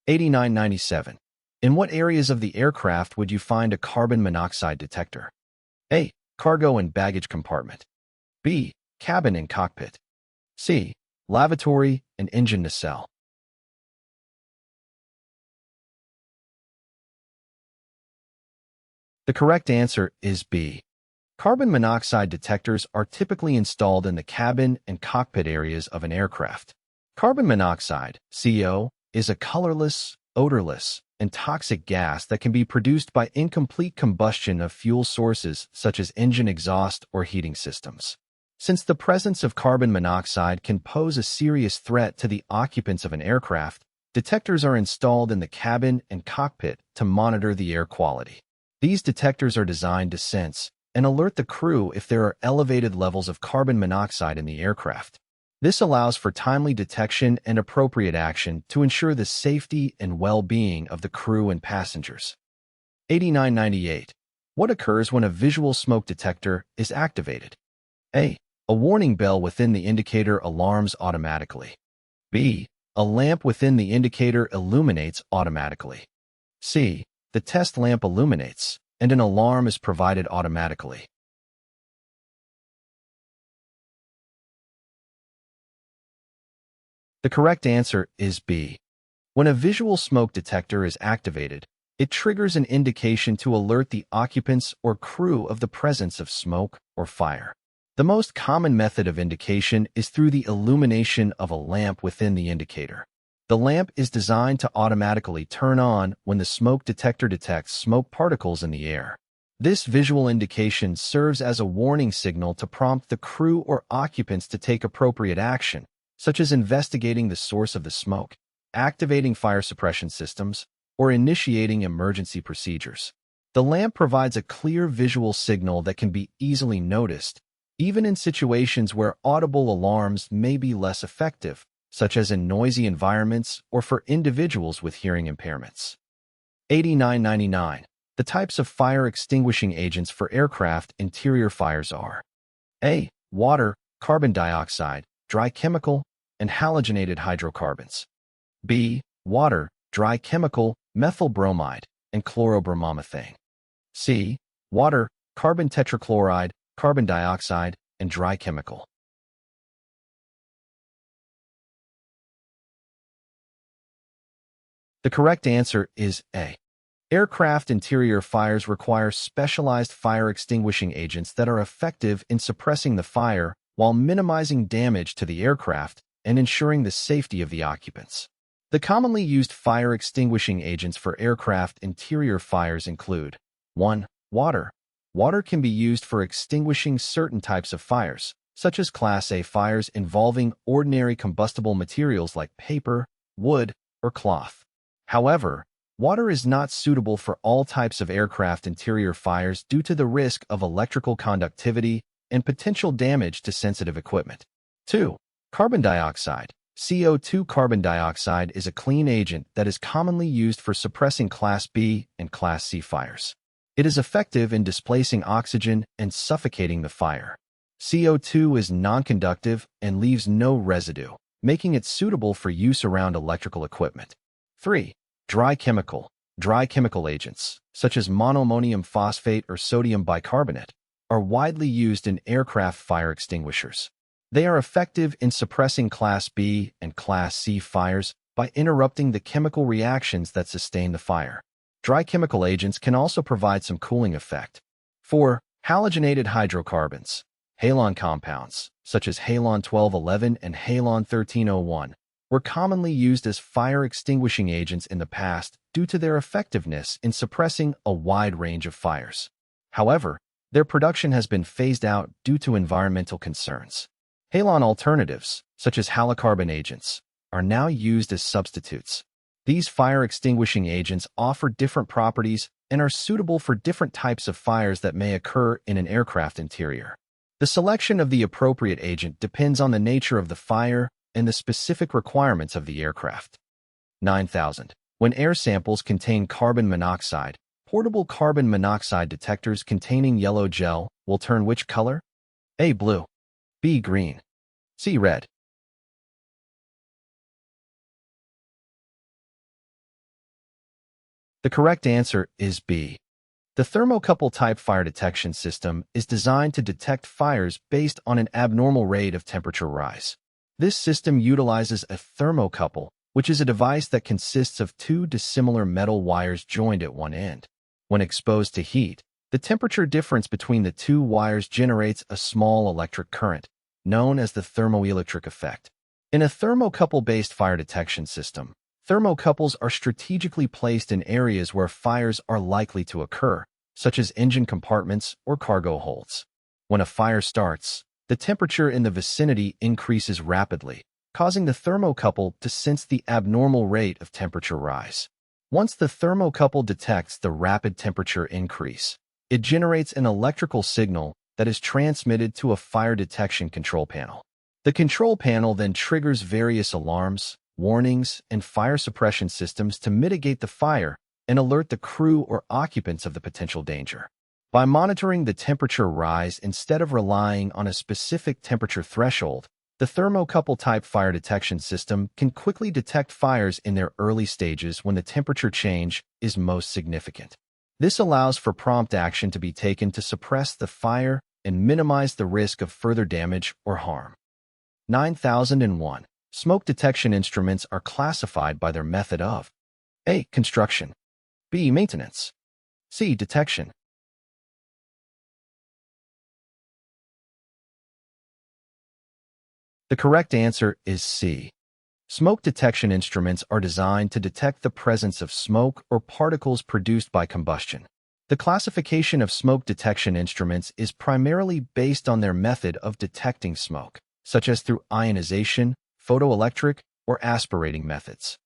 Q8997. In what areas of the aircraft would you find a carbon monoxide detector? A. Cargo and baggage compartment. B. Cabin and cockpit. C. Lavatory and engine nacelle. The correct answer is B. Carbon monoxide detectors are typically installed in the cabin and cockpit areas of an aircraft. Carbon monoxide, CO, is a colorless, odorless, and toxic gas that can be produced by incomplete combustion of fuel sources such as engine exhaust or heating systems. Since the presence of carbon monoxide can pose a serious threat to the occupants of an aircraft, detectors are installed in the cabin and cockpit to monitor the air quality. These detectors are designed to sense and alert the crew if there are elevated levels of carbon monoxide in the aircraft. This allows for timely detection and appropriate action to ensure the safety and well-being of the crew and passengers. Q8998. What occurs when a visual smoke detector is activated? A. A warning bell within the indicator alarms automatically. B. A lamp within the indicator illuminates automatically. C. The test lamp illuminates, and an alarm is provided automatically. The correct answer is B. When a visual smoke detector is activated, it triggers an indication to alert the occupants or crew of the presence of smoke or fire. The most common method of indication is through the illumination of a lamp within the indicator. The lamp is designed to automatically turn on when the smoke detector detects smoke particles in the air. This visual indication serves as a warning signal to prompt the crew or occupants to take appropriate action, such as investigating the source of the smoke, activating fire suppression systems, or initiating emergency procedures. The lamp provides a clear visual signal that can be easily noticed, even in situations where audible alarms may be less effective, such as in noisy environments or for individuals with hearing impairments. Q8999. The types of fire-extinguishing agents for aircraft interior fires are A. Water, carbon dioxide, dry chemical, and halogenated hydrocarbons. B. Water, dry chemical, methyl bromide, and chlorobromomethane. C. Water, carbon tetrachloride, carbon dioxide, and dry chemical. The correct answer is A. Aircraft interior fires require specialized fire-extinguishing agents that are effective in suppressing the fire while minimizing damage to the aircraft and ensuring the safety of the occupants. The commonly used fire-extinguishing agents for aircraft interior fires include 1. Water. Water can be used for extinguishing certain types of fires, such as Class A fires involving ordinary combustible materials like paper, wood, or cloth. However, water is not suitable for all types of aircraft interior fires due to the risk of electrical conductivity and potential damage to sensitive equipment. 2. Carbon dioxide. CO2 carbon dioxide is a clean agent that is commonly used for suppressing Class B and Class C fires. It is effective in displacing oxygen and suffocating the fire. CO2 is non-conductive and leaves no residue, making it suitable for use around electrical equipment. 3. Dry chemical. Dry chemical agents, such as monoammonium phosphate or sodium bicarbonate, are widely used in aircraft fire extinguishers. They are effective in suppressing Class B and Class C fires by interrupting the chemical reactions that sustain the fire. Dry chemical agents can also provide some cooling effect. 4. Halogenated hydrocarbons. Halon compounds, such as halon 1211 and halon 1301, were commonly used as fire-extinguishing agents in the past due to their effectiveness in suppressing a wide range of fires. However, their production has been phased out due to environmental concerns. Halon alternatives, such as halocarbon agents, are now used as substitutes. These fire-extinguishing agents offer different properties and are suitable for different types of fires that may occur in an aircraft interior. The selection of the appropriate agent depends on the nature of the fire and the specific requirements of the aircraft. 9000. When air samples contain carbon monoxide, portable carbon monoxide detectors containing yellow gel will turn which color? A. Blue. B. Green. C. Red. The correct answer is B. The thermocouple-type fire detection system is designed to detect fires based on an abnormal rate of temperature rise. This system utilizes a thermocouple, which is a device that consists of two dissimilar metal wires joined at one end. When exposed to heat, the temperature difference between the two wires generates a small electric current, known as the thermoelectric effect. In a thermocouple-based fire detection system, thermocouples are strategically placed in areas where fires are likely to occur, such as engine compartments or cargo holds. When a fire starts, the temperature in the vicinity increases rapidly, causing the thermocouple to sense the abnormal rate of temperature rise. Once the thermocouple detects the rapid temperature increase, it generates an electrical signal that is transmitted to a fire detection control panel. The control panel then triggers various alarms, warnings, and fire suppression systems to mitigate the fire and alert the crew or occupants of the potential danger. By monitoring the temperature rise instead of relying on a specific temperature threshold, the thermocouple-type fire detection system can quickly detect fires in their early stages when the temperature change is most significant. This allows for prompt action to be taken to suppress the fire and minimize the risk of further damage or harm. 9001. Smoke detection instruments are classified by their method of A. Construction, B. Maintenance, C. Detection. The correct answer is C. Smoke detection instruments are designed to detect the presence of smoke or particles produced by combustion. The classification of smoke detection instruments is primarily based on their method of detecting smoke, such as through ionization, photoelectric, or aspirating methods.